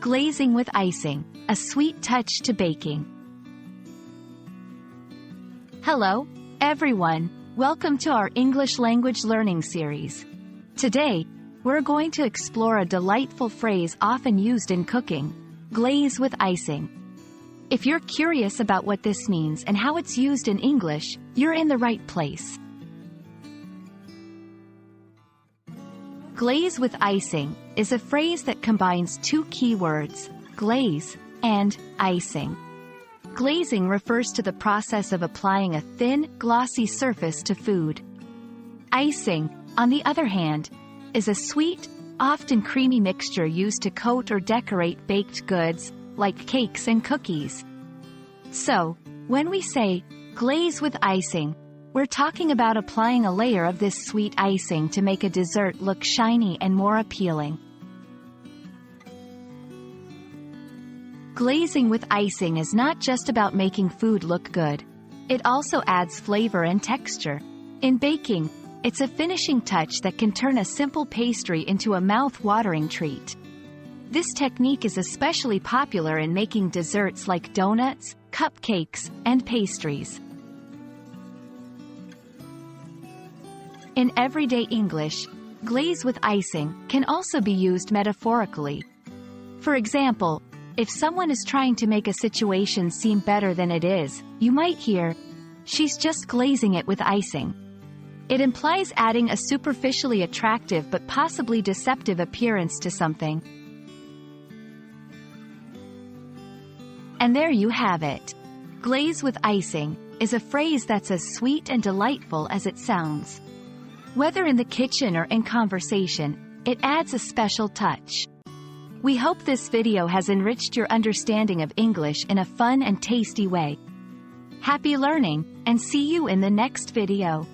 Glazing with icing, a sweet touch to baking. Hello, everyone. Welcome to our English language learning series. Today, we're going to explore a delightful phrase often used in cooking, glaze with icing. If you're curious about what this means and how it's used in English, you're in the right place. Glaze with icing is a phrase that combines two key words, glaze and icing. Glazing refers to the process of applying a thin, glossy surface to food. Icing, on the other hand, is a sweet, often creamy mixture used to coat or decorate baked goods, like cakes and cookies. So, when we say, glaze with icing, we're talking about applying a layer of this sweet icing to make a dessert look shiny and more appealing. Glazing with icing is not just about making food look good. It also adds flavor and texture. In baking, it's a finishing touch that can turn a simple pastry into a mouth-watering treat. This technique is especially popular in making desserts like donuts, cupcakes, and pastries. In everyday English, glaze with icing can also be used metaphorically. For example, if someone is trying to make a situation seem better than it is, you might hear, "She's just glazing it with icing." It implies adding a superficially attractive but possibly deceptive appearance to something. And there you have it. Glaze with icing is a phrase that's as sweet and delightful as it sounds. Whether in the kitchen or in conversation, it adds a special touch. We hope this video has enriched your understanding of English in a fun and tasty way. Happy learning, and see you in the next video.